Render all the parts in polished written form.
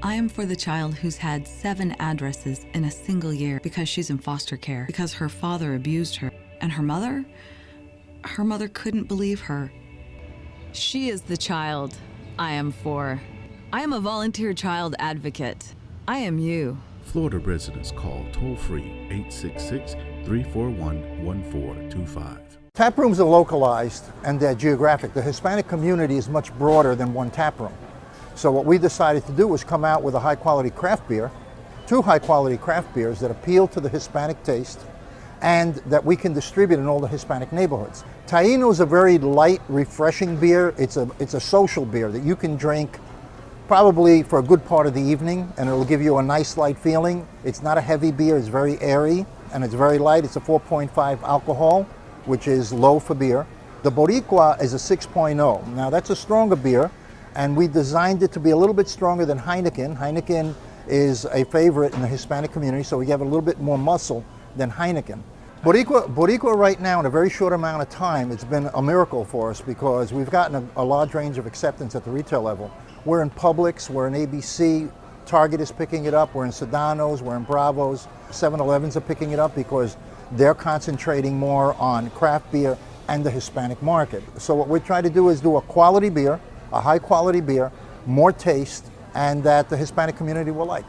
I am for the child who's had 7 addresses in a single year because she's in foster care, because her father abused her. And her mother couldn't believe her. She is the child I am for. I am a volunteer child advocate. I am you. Florida residents call toll-free 866-341-1425. Tap rooms are localized and they're geographic. The Hispanic community is much broader than one tap room. So what we decided to do was come out with a high-quality craft beer, 2 high-quality craft beers that appeal to the Hispanic taste and that we can distribute in all the Hispanic neighborhoods. Taino is a very light, refreshing beer. It's a social beer that you can drink probably for a good part of the evening, and it'll give you a nice light feeling. It's not a heavy beer, it's very airy, and it's very light. It's a 4.5 alcohol, which is low for beer. The Boricua is a 6.0. Now that's a stronger beer, and we designed it to be a little bit stronger than Heineken. Heineken is a favorite in the Hispanic community, so we have a little bit more muscle than Heineken. Boricua right now, in a very short amount of time, it's been a miracle for us because we've gotten a large range of acceptance at the retail level. We're in Publix, we're in ABC, Target is picking it up, we're in Sedano's, we're in Bravo's, 7-Elevens are picking it up because they're concentrating more on craft beer and the Hispanic market. So what we're trying to do is do a quality beer, a high quality beer, more taste, and that the Hispanic community will like.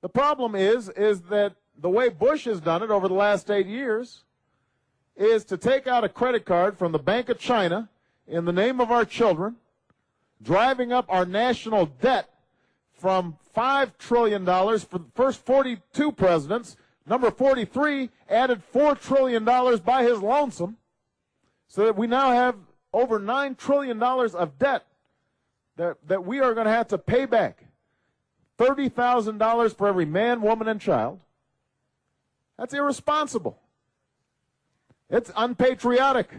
The problem is that the way Bush has done it over the last 8 years is to take out a credit card from the Bank of China in the name of our children, driving up our national debt from $5 trillion for the first 42 presidents. Number 43 added $4 trillion by his lonesome, so that we now have over $9 trillion of debt that we are going to have to pay back. $30,000 for every man, woman, and child. That's irresponsible. It's unpatriotic.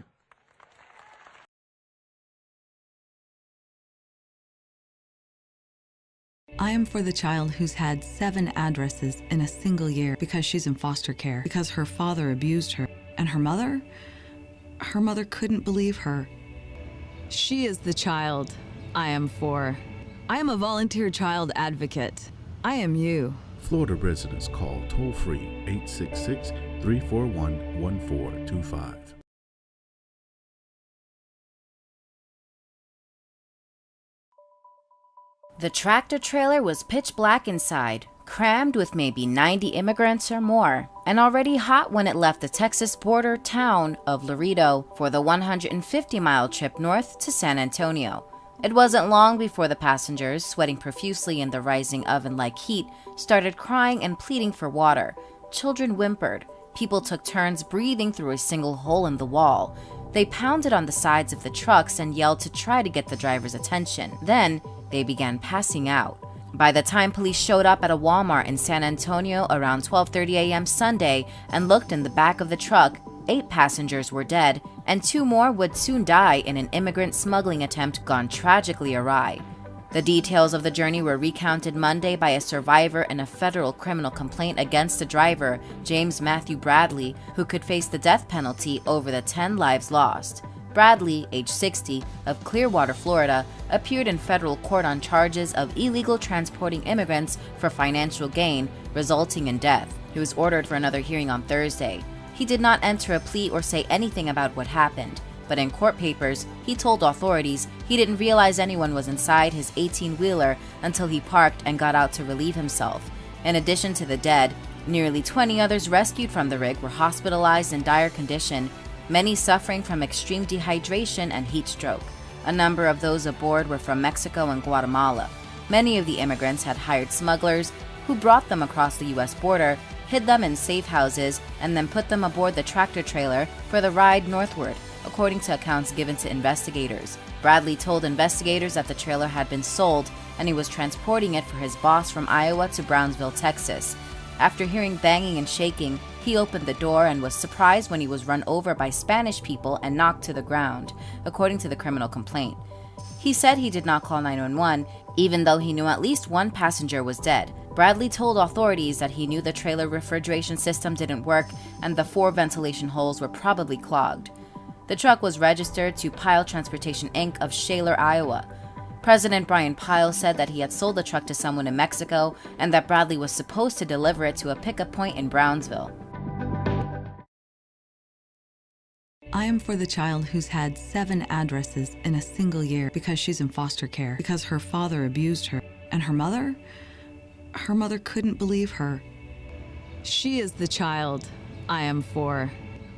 I am for the child who's had 7 addresses in a single year because she's in foster care, because her father abused her. And her mother couldn't believe her. She is the child I am for. I am a volunteer child advocate. I am you. Florida residents call toll-free 866-341-1425. The tractor trailer was pitch black inside, crammed with maybe 90 immigrants or more, and already hot when it left the Texas border town of Laredo for the 150-mile trip north to San Antonio. It wasn't long before the passengers, sweating profusely in the rising oven-like heat, started crying and pleading for water. Children whimpered. People took turns breathing through a single hole in the wall. They pounded on the sides of the trucks and yelled to try to get the driver's attention. Then, they began passing out. By the time police showed up at a Walmart in San Antonio around 12:30 a.m. Sunday and looked in the back of the truck, 8 passengers were dead, and 2 more would soon die in an immigrant smuggling attempt gone tragically awry. The details of the journey were recounted Monday by a survivor in a federal criminal complaint against the driver, James Matthew Bradley, who could face the death penalty over the 10 lives lost. Bradley, age 60, of Clearwater, Florida, appeared in federal court on charges of illegal transporting immigrants for financial gain, resulting in death. He was ordered for another hearing on Thursday. He did not enter a plea or say anything about what happened, but in court papers, he told authorities he didn't realize anyone was inside his 18-wheeler until he parked and got out to relieve himself. In addition to the dead, nearly 20 others rescued from the rig were hospitalized in dire condition, many suffering from extreme dehydration and heat stroke. A number of those aboard were from Mexico and Guatemala. Many of the immigrants had hired smugglers who brought them across the U.S. border, hid them in safe houses, and then put them aboard the tractor trailer for the ride northward, according to accounts given to investigators. Bradley told investigators that the trailer had been sold and he was transporting it for his boss from Iowa to Brownsville, Texas. After hearing banging and shaking, he opened the door and was surprised when he was run over by Spanish people and knocked to the ground, according to the criminal complaint. He said he did not call 911, even though he knew at least one passenger was dead. Bradley told authorities that he knew the trailer refrigeration system didn't work and the 4 ventilation holes were probably clogged. The truck was registered to Pyle Transportation Inc. of Shaler, Iowa. President Brian Pyle said that he had sold the truck to someone in Mexico and that Bradley was supposed to deliver it to a pickup point in Brownsville. I am for the child who's had 7 addresses in a single year because she's in foster care, because her father abused her, and her mother couldn't believe her. She is the child I am for.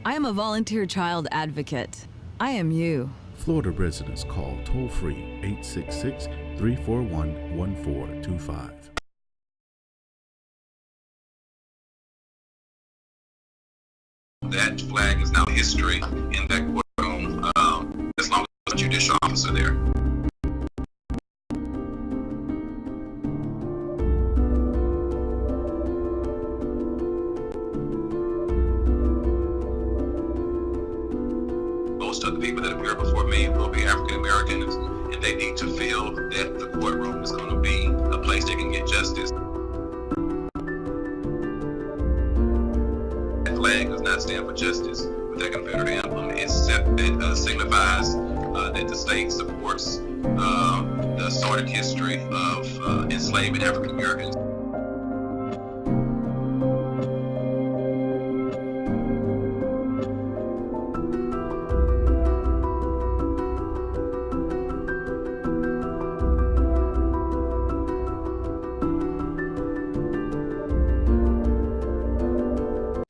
I am a volunteer child advocate. I am you. Florida residents call toll-free 866-341-1425. That flag is now history in that courtroom as long as a judicial officer there. Most of the people that appear before me will be African Americans, and they need to feel that the courtroom is going to be a place they can get justice. That flag does not stand for justice with that Confederate emblem. It signifies that the state supports the sordid history of enslaving African Americans.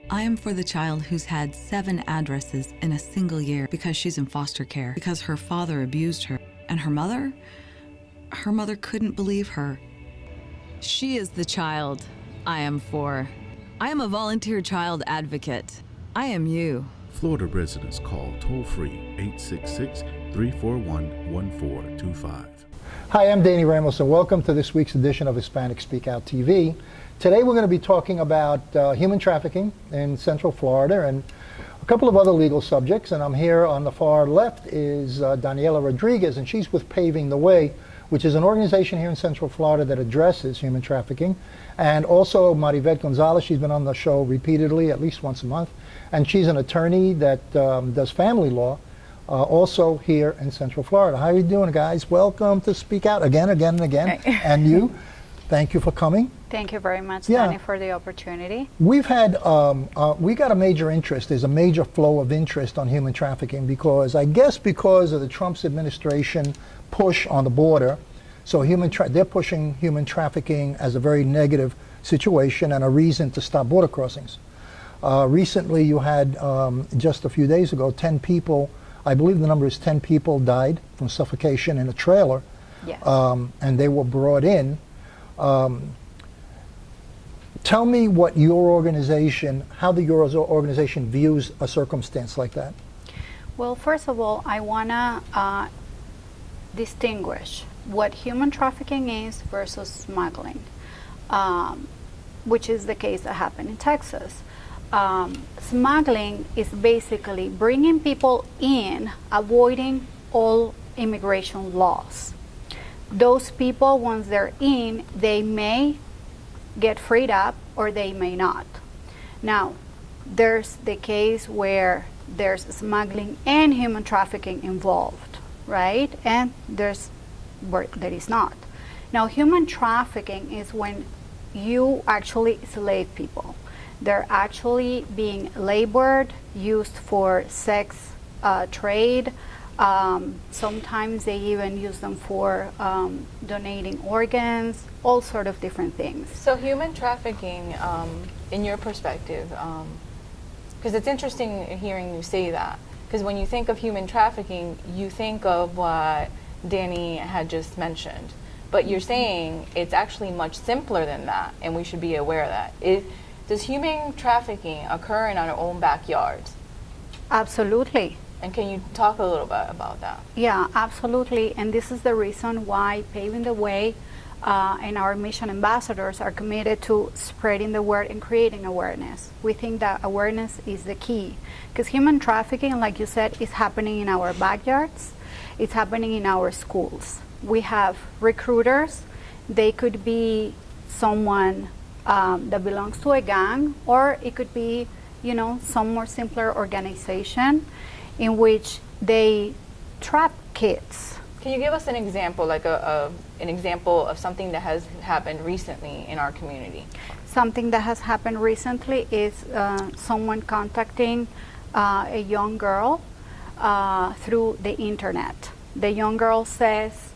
I am for the child who's had 7 addresses in a single year because she's in foster care, because her father abused her, and her mother couldn't believe her. She is the child I am for. I am a volunteer child advocate. I am you. Florida residents call toll-free 866-341-1425. Hi, I'm Danny Ramos, and welcome to this week's edition of Hispanic Speak Out TV. Today we're going to be talking about human trafficking in Central Florida and a couple of other legal subjects. And I'm here on the far left is Daniela Rodriguez, and she's with Paving the Way, which is an organization here in Central Florida that addresses human trafficking. And also Maribel Gonzalez, she's been on the show repeatedly, at least once a month. And she's an attorney that does family law, also here in Central Florida. How are you doing, guys? Welcome to Speak Out again and again. And you, thank you for coming. Thank you very much, Danny, for the opportunity. We've had, we got a major interest, there's a major flow of interest on human trafficking because of the Trump's administration push on the border. So they're pushing human trafficking as a very negative situation and a reason to stop border crossings. Recently you had, just a few days ago, 10 people, I believe the number is 10 people died from suffocation in a trailer. Yes. And they were brought in. Tell me what your organization, how your organization views a circumstance like that. Well, first of all, I want to distinguish what human trafficking is versus smuggling, which is the case that happened in Texas. Smuggling is basically bringing people in, avoiding all immigration laws. Those people, once they're in, they may get freed up or they may not. Now, there's the case where there's smuggling and human trafficking involved, right? And there's where there is not. Now, human trafficking is when you actually slave people. They're actually being labored, used for sex trade. Sometimes they even use them for donating organs, all sort of different things. So human trafficking, in your perspective, because it's interesting hearing you say that, because when you think of human trafficking, you think of what Danny had just mentioned, but you're saying it's actually much simpler than that, and we should be aware of that. Does human trafficking occur in our own backyards? Absolutely. And can you talk a little bit about that? Yeah, absolutely. And this is the reason why Paving the Way and our mission ambassadors are committed to spreading the word and creating awareness. We think that awareness is the key, because human trafficking, like you said, is happening in our backyards. It's happening in our schools. We have recruiters. They could be someone that belongs to a gang, or it could be, some more simpler organization in which they trap kids. Can you give us an example, like an example of something that has happened recently in our community? Something that has happened recently is someone contacting a young girl through the internet. The young girl says,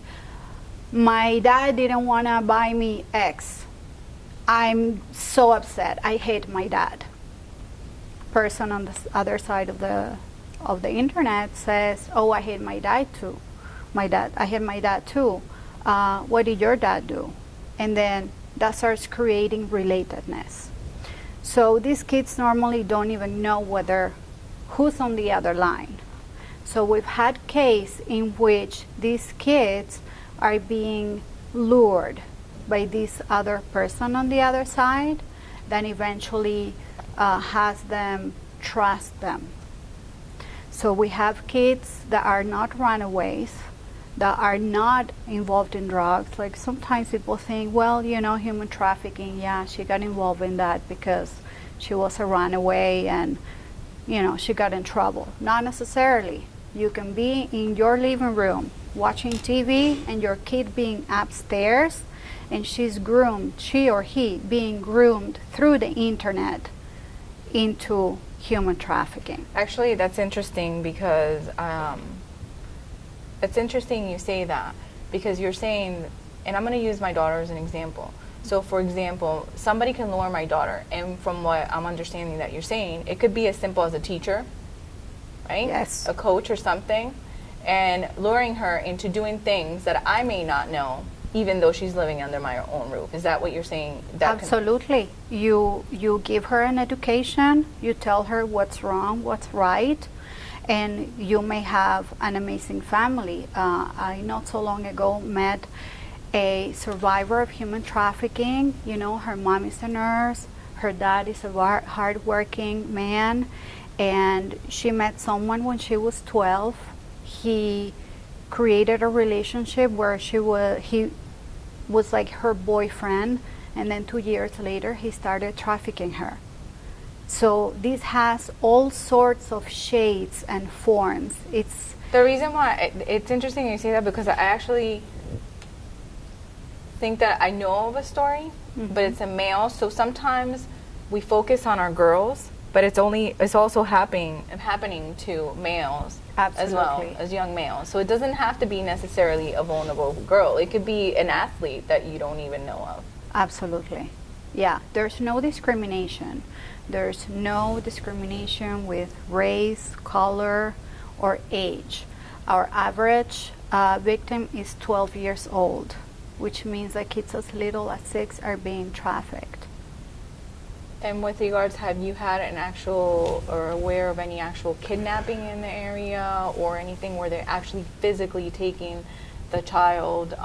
"My dad didn't want to buy me X. I'm so upset. I hate my dad." Person on the other side of the internet says, "Oh, I hate my dad too. I hate my dad too. What did your dad do?" And then that starts creating relatedness. So these kids normally don't even know who's on the other line. So we've had cases in which these kids are being lured by this other person on the other side that eventually has them trust them. So we have kids that are not runaways, that are not involved in drugs. Like sometimes people think, well, human trafficking, yeah, she got involved in that because she was a runaway and, she got in trouble. Not necessarily. You can be in your living room watching TV and your kid being upstairs and she or he being groomed through the internet into human trafficking. Actually, that's interesting because it's interesting you say that, because you're saying, and I'm going to use my daughter as an example. So for example, somebody can lure my daughter, and from what I'm understanding that you're saying, it could be as simple as a teacher, right? Yes. A coach or something, and luring her into doing things that I may not know, even though she's living under my own roof. Is that what you're saying? Absolutely. You give her an education, you tell her what's wrong, what's right, and you may have an amazing family. I not so long ago met a survivor of human trafficking. Her mom is a nurse, her dad is a hard-working man, and she met someone when she was 12. He created a relationship where he was like her boyfriend, and then 2 years later he started trafficking her. So this has all sorts of shades and forms. It's the reason why it's interesting you say that, because I actually think that I know of a story, but it's a male. So sometimes we focus on our girls, but it's also happening to males. Absolutely. As well as young males. So it doesn't have to be necessarily a vulnerable girl. It could be an athlete that you don't even know of. Absolutely. Yeah, there's no discrimination. There's no discrimination with race, color, or age. Our average victim is 12 years old, which means that kids as little as 6 are being trafficked. And with regards, have you had an actual or aware of any actual kidnapping in the area or anything where they're actually physically taking the child?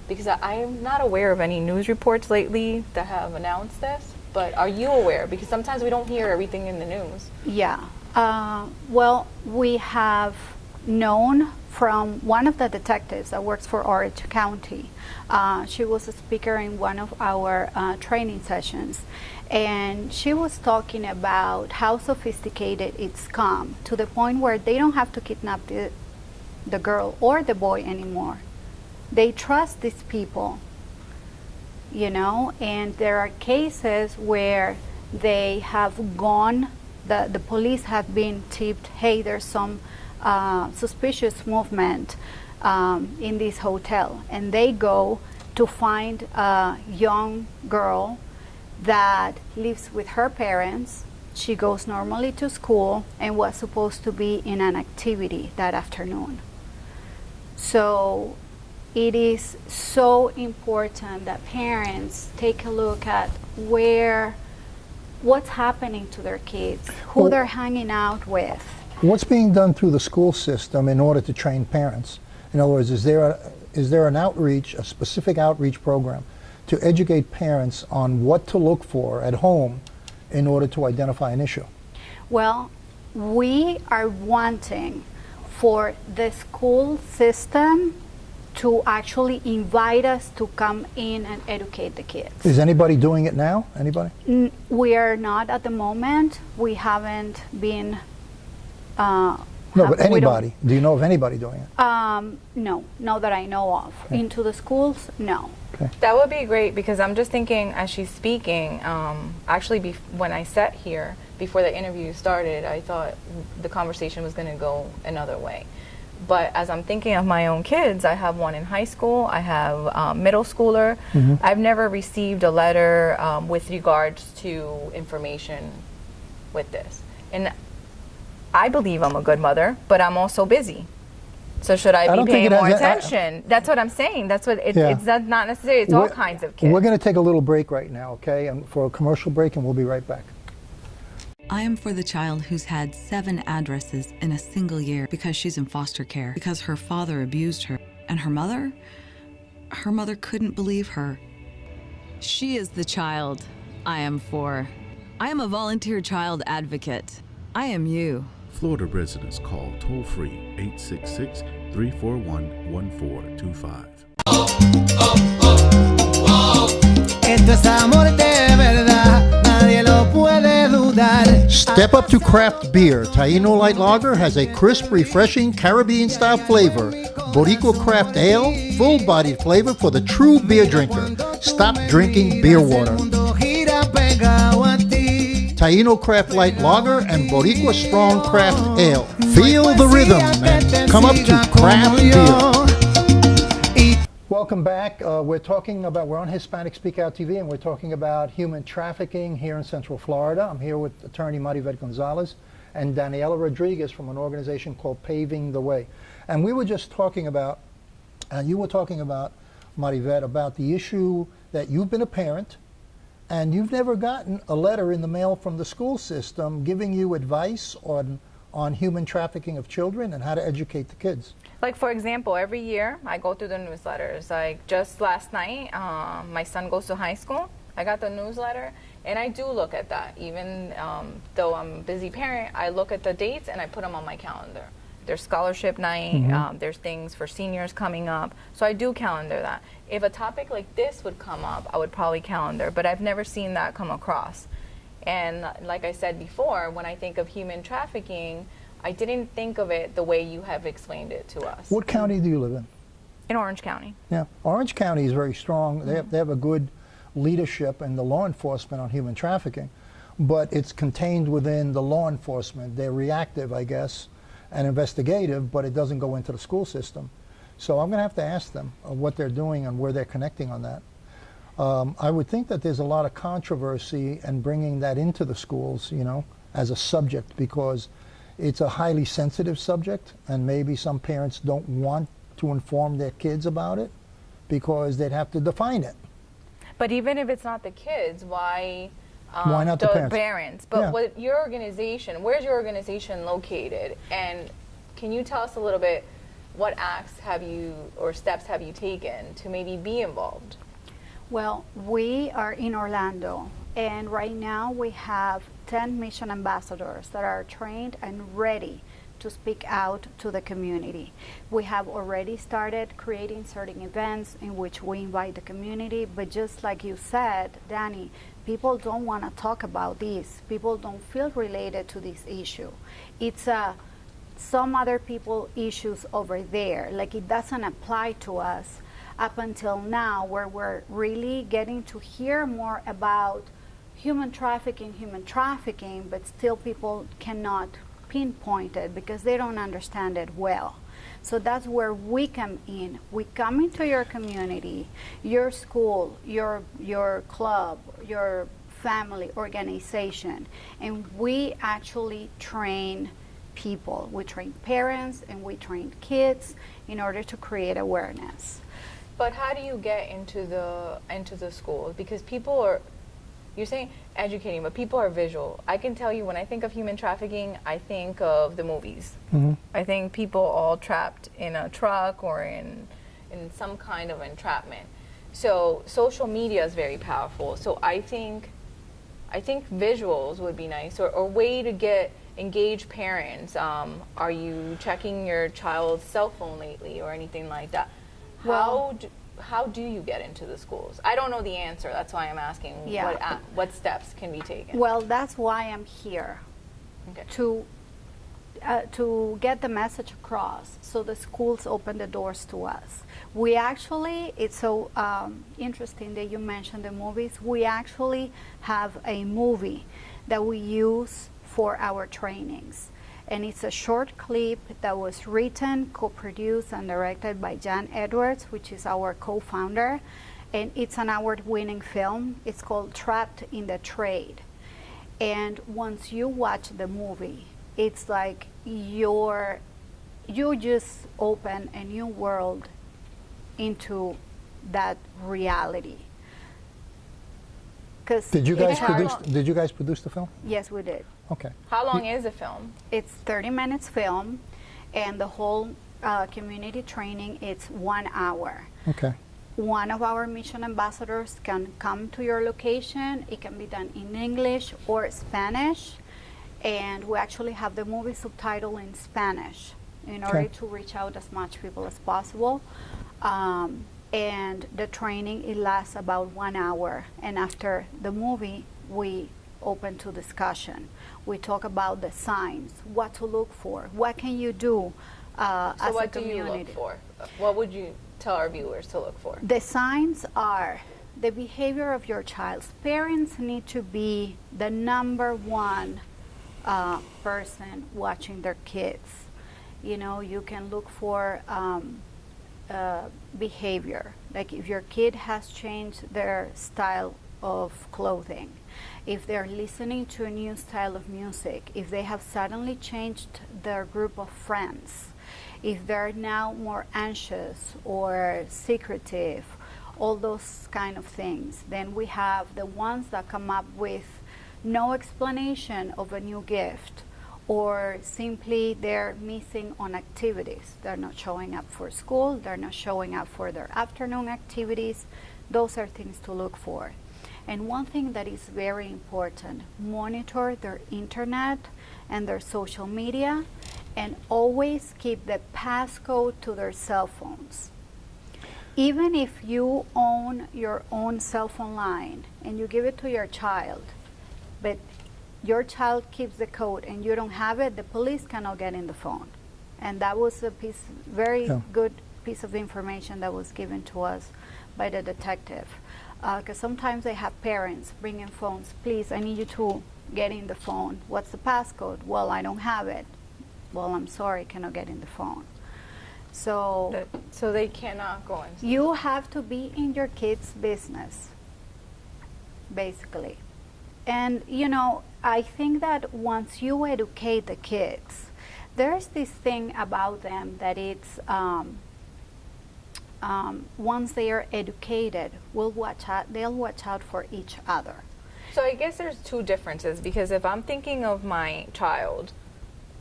Because I'm not aware of any news reports lately that have announced this, but are you aware? Because sometimes we don't hear everything in the news. Yeah. Well, we have known from one of the detectives that works for Orange County. She was a speaker in one of our training sessions, and she was talking about how sophisticated it's come to the point where they don't have to kidnap the girl or the boy anymore. They trust these people, and there are cases where they have gone, the police have been tipped, hey, there's some suspicious movement in this hotel, and they go to find a young girl that lives with her parents. She goes normally to school and was supposed to be in an activity that afternoon. So it is so important that parents take a look at what's happening to their kids, who they're hanging out with. What's being done through the school system in order to train parents? In other words, is there an outreach, a specific outreach program to educate parents on what to look for at home in order to identify an issue? Well, we are wanting for the school system to actually invite us to come in and educate the kids. Is anybody doing it now? Anybody? We are not at the moment. We haven't been. No, but anybody. Do you know of anybody doing it? No, not that I know of. Okay. Into the schools, no. Okay. That would be great, because I'm just thinking as she's speaking, actually when I sat here before the interview started, I thought the conversation was going to go another way. But as I'm thinking of my own kids, I have one in high school, I have a middle schooler. I've never received a letter with regards to information with this. And I believe I'm a good mother, but I'm also busy. So should I be paying more attention? That's what I'm saying. That's what it's not necessarily. It's all kinds of kids. We're going to take a little break right now, okay? For a commercial break, and we'll be right back. I am for the child who's had 7 addresses in a single year because she's in foster care, because her father abused her. And her mother couldn't believe her. She is the child I am for. I am a volunteer child advocate. I am you. Florida residents call toll-free 866-341-1425. Esto es amor de verdad, nadie lo puede dudar. Step up to craft beer. Taino Light Lager has a crisp, refreshing Caribbean-style flavor. Boricua Craft Ale, full-bodied flavor for the true beer drinker. Stop drinking beer water. Taino Craft Light Lager and Boricua Strong Craft Ale. Feel the rhythm and come up to craft beer. Welcome back. We're on Hispanic Speak Out TV, and we're talking about human trafficking here in Central Florida. I'm here with attorney Marivette Gonzalez and Daniela Rodriguez from an organization called Paving the Way. And we were just talking about, you were talking about, Marivette, about the issue that you've been a parent, and you've never gotten a letter in the mail from the school system giving you advice on human trafficking of children and how to educate the kids. Like, for example, every year I go through the newsletters. Like just last night, my son goes to high school. I got the newsletter, and I do look at that. Even though I'm a busy parent, I look at the dates and I put them on my calendar. There's scholarship night, there's things for seniors coming up. So I do calendar that. If a topic like this would come up, I would probably calendar, but I've never seen that come across. And like I said before, when I think of human trafficking, I didn't think of it the way you have explained it to us. What county do you live in? In Orange County. Yeah, Orange County is very strong. They have a good leadership in the law enforcement on human trafficking, but it's contained within the law enforcement. They're reactive, I guess, and investigative, but it doesn't go into the school system. So I'm going to have to ask them what they're doing and where they're connecting on that. I would think that there's a lot of controversy in bringing that into the schools, you know, as a subject, because it's a highly sensitive subject, and maybe some parents don't want to inform their kids about it because they'd have to define it. But even if it's not the kids, why not the parents? But yeah. What your organization, where's your organization located? And can you tell us a little bit, what acts have you, or steps have you taken to maybe be involved? Well, we are in Orlando, and right now we have 10 mission ambassadors that are trained and ready to speak out to the community. We have already started creating certain events in which we invite the community, but just like you said, Danny, people don't want to talk about this. People don't feel related to this issue. It's some other people issues over there, like it doesn't apply to us up until now, where we're really getting to hear more about human trafficking, but still people cannot pinpoint it because they don't understand it well. So that's where we come in. We come into your community, your school, your club, your family organization, and we actually train people. We train parents and we train kids in order to create awareness. But how do you get into the schools? Because people are, you're saying educating, but people are visual. I can tell you, when I think of human trafficking, I think of the movies. I think people all trapped in a truck or in some kind of entrapment. So social media is very powerful. So I think visuals would be nice, or a way to engage parents. Are you checking your child's cell phone lately or anything like that? How do you get into the schools? I don't know the answer. That's why I'm asking what steps can be taken. Well, that's why I'm here, to get the message across, so the schools open the doors to us. We actually, it's so interesting that you mentioned the movies. We actually have a movie that we use for our trainings. And it's a short clip that was written, co-produced, and directed by Jan Edwards, which is our co-founder. And it's an award-winning film. It's called Trapped in the Trade. And once you watch the movie, it's like you just open a new world into that reality. Did you guys produce the film? Yes, we did. Okay. How long is the film? It's 30 minutes film, and the whole community training, it's 1 hour. Okay. One of our mission ambassadors can come to your location. It can be done in English or Spanish, and we actually have the movie subtitled in Spanish in order to reach out as much people as possible. And the training, it lasts about 1 hour, and after the movie, we open to discussion. We talk about the signs, what to look for, what can you do as a community. So what do you look for? What would you tell our viewers to look for? The signs are the behavior of your child. Parents need to be the number one person watching their kids. You know, you can look for behavior, like if your kid has changed their style of clothing, if they're listening to a new style of music, if they have suddenly changed their group of friends, if they're now more anxious or secretive, all those kind of things. Then we have the ones that come up with no explanation of a new gift, or simply they're missing on activities. They're not showing up for school, they're not showing up for their afternoon activities. Those are things to look for. And one thing that is very important, monitor their internet and their social media, and always keep the passcode to their cell phones. Even if you own your own cell phone line and you give it to your child, but your child keeps the code and you don't have it, the police cannot get in the phone. And that was a very good piece of information that was given to us by the detective. Because sometimes they have parents bringing phones. Please, I need you to get in the phone. What's the passcode? Well, I don't have it. Well, I'm sorry, cannot get in the phone. So they cannot go in. You have to be in your kids' business, basically. And, you know, I think that once you educate the kids, there's this thing about them that it's, once they are educated, they'll watch out for each other. So I guess there's two differences, because if I'm thinking of my child,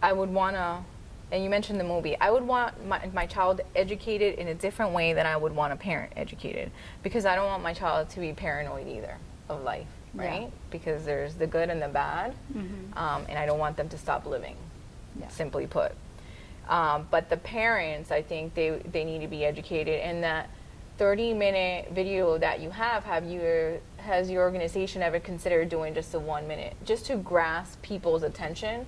I would want to, and you mentioned the movie, I would want my child educated in a different way than I would want a parent educated, because I don't want my child to be paranoid either of life, right? Yeah. Because there's the good and the bad, and I don't want them to stop living, simply put. But the parents, I think they need to be educated, and that 30-minute video that you has your organization ever considered doing just a 1 minute, just to grasp people's attention,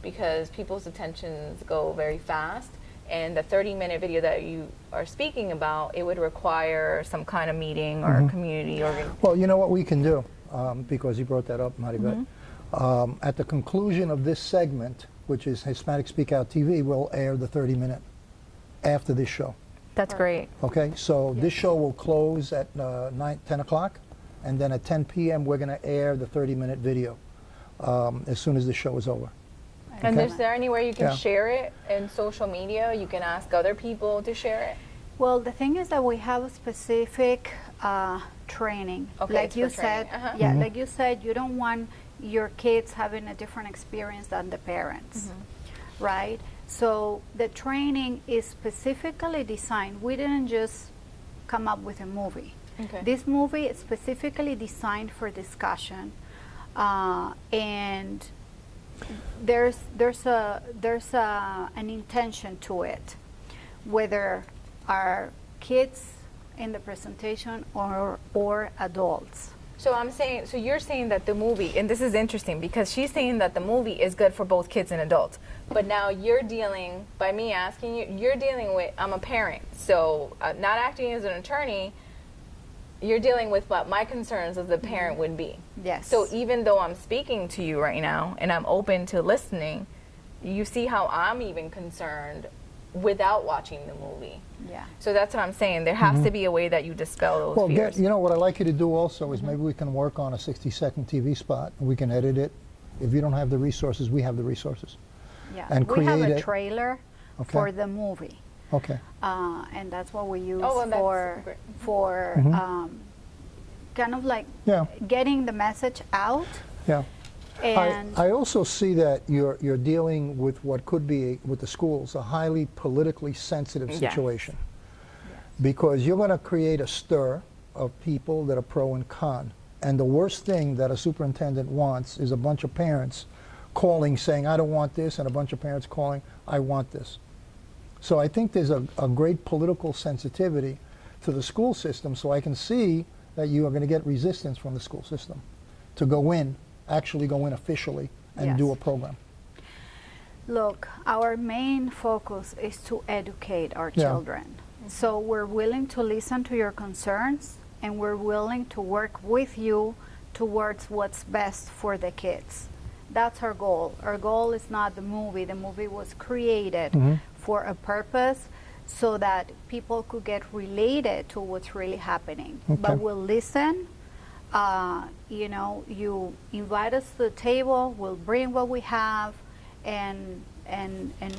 because people's attentions go very fast, and the 30-minute video that you are speaking about, it would require some kind of meeting or community organization. Well, you know what we can do, because you brought that up, Maribel. At the conclusion of this segment, which is Hispanic Speak Out TV, will air the 30-minute after this show. That's great. Okay, so this show will close at 10 o'clock, and then at 10 p.m. we're going to air the 30-minute video as soon as the show is over. And is there anywhere you can share it in social media? You can ask other people to share it? Well, the thing is that we have a specific training. Okay, like you said, like you said, you don't want your kids having a different experience than the parents, right? So the training is specifically designed. We didn't just come up with a movie. Okay. This movie is specifically designed for discussion, and there's an intention to it, whether our kids in the presentation or adults. So you're saying that the movie, and this is interesting because she's saying that the movie is good for both kids and adults. But now you're dealing, by me asking you, you're dealing with, I'm a parent, so not acting as an attorney, you're dealing with what my concerns as a parent would be. Yes. So even though I'm speaking to you right now and I'm open to listening, you see how I'm even concerned without watching the movie. Yeah. So that's what I'm saying. There has to be a way that you dispel those Well, fears. you know what I'd like you to do also is maybe we can work on a 60-second TV spot. We can edit it. If you don't have the resources, we have the resources. Yeah. And we have create a it. trailer Okay. for the movie. Okay. And that's what we use Oh, well, that's great. for kind of like Yeah. getting the message out. Yeah. And I also see that you're dealing with what could be, with the schools, a highly politically sensitive Yes. situation. Because you're going to create a stir of people that are pro and con. And the worst thing that a superintendent wants is a bunch of parents calling saying, I don't want this, and a bunch of parents calling, I want this. So I think there's a great political sensitivity to the school system, so I can see that you are going to get resistance from the school system to go in, actually go in officially and do Yes. a program. look, our main focus is to educate our Yeah. children. So we're willing to listen to your concerns, and we're willing to work with you towards what's best for the kids. That's our goal. Our goal is not the movie. The movie was created for a purpose so that people could get related to what's really happening. Okay. But we'll listen. You know, you invite us to the table, we'll bring what we have, and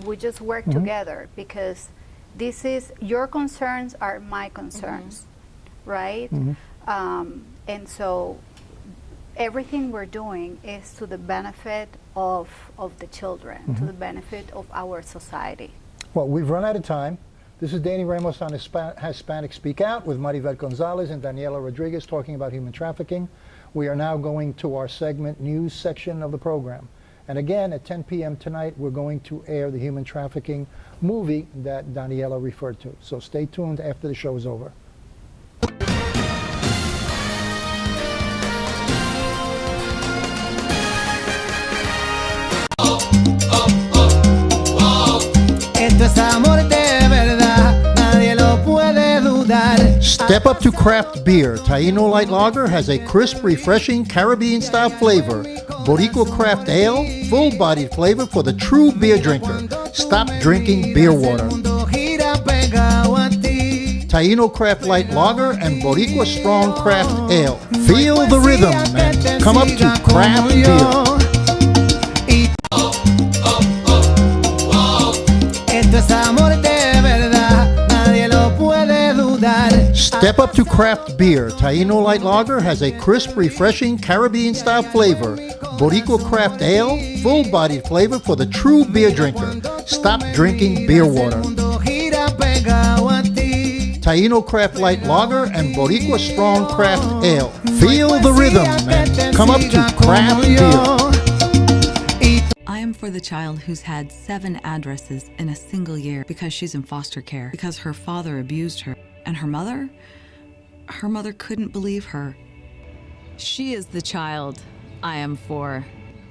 we just work together, because this is, your concerns are my concerns, right? And so everything we're doing is to the benefit of the children, to the benefit of our society. Well, we've run out of time. This is Danny Ramos on Hispanic Speak Out with Maribel Gonzalez and Daniela Rodriguez talking about human trafficking. We are now going to our segment news section of the program. And again, at 10 p.m. tonight, we're going to air the human trafficking movie that Daniela referred to. So stay tuned after the show is over. Esto es amor de verdad, nadie lo puede dudar. Step up to craft beer. Taino Light Lager has a crisp, refreshing Caribbean-style flavor. Boricua Craft Ale, full-bodied flavor for the true beer drinker. Stop drinking beer water. Mundo gira pegado a ti. Taino Craft Light Lager and Boricua Strong Craft Ale. Feel the rhythm and come up to craft beer. Esto es amor de verdad, nadie lo puede dudar. Step up to craft beer. Taino Light Lager has a crisp, refreshing Caribbean-style flavor. Boricua Craft Ale, full-bodied flavor for the true beer drinker. Stop drinking beer water. Mundo gira pegado a ti. Taino Craft Light Lager and Boricua Strong Craft Ale. Feel the rhythm and come up to craft beer. I am for the child who's had 7 addresses in a single year because she's in foster care, because her father abused her. And her mother couldn't believe her. She is the child I am for.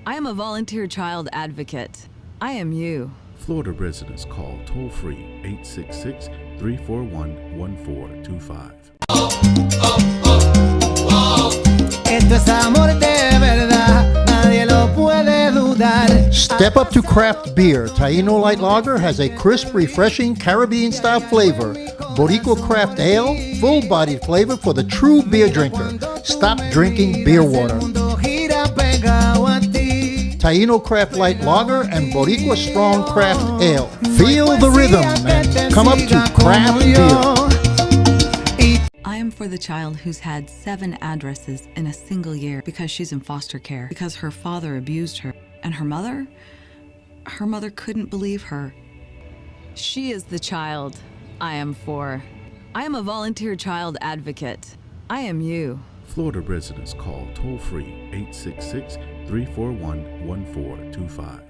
I am a volunteer child advocate. I am you. Florida residents call toll-free 866-341-1425. Esto es amor de verdad, nadie lo puede dudar. Step up to craft beer. Taino Light Lager has a crisp, refreshing Caribbean-style flavor. Boricua Craft Ale, full-bodied flavor for the true beer drinker. Stop drinking beer water. Mundo gira pegado a ti. Taino Craft Light Lager and Boricua Strong Craft Ale. Feel the rhythm and come up to craft beer. I am for the child who's had 7 addresses in a single year because she's in foster care, because her father abused her. And her mother couldn't believe her. She is the child I am for. I am a volunteer child advocate. I am you. Florida residents call toll-free 866-341-1425.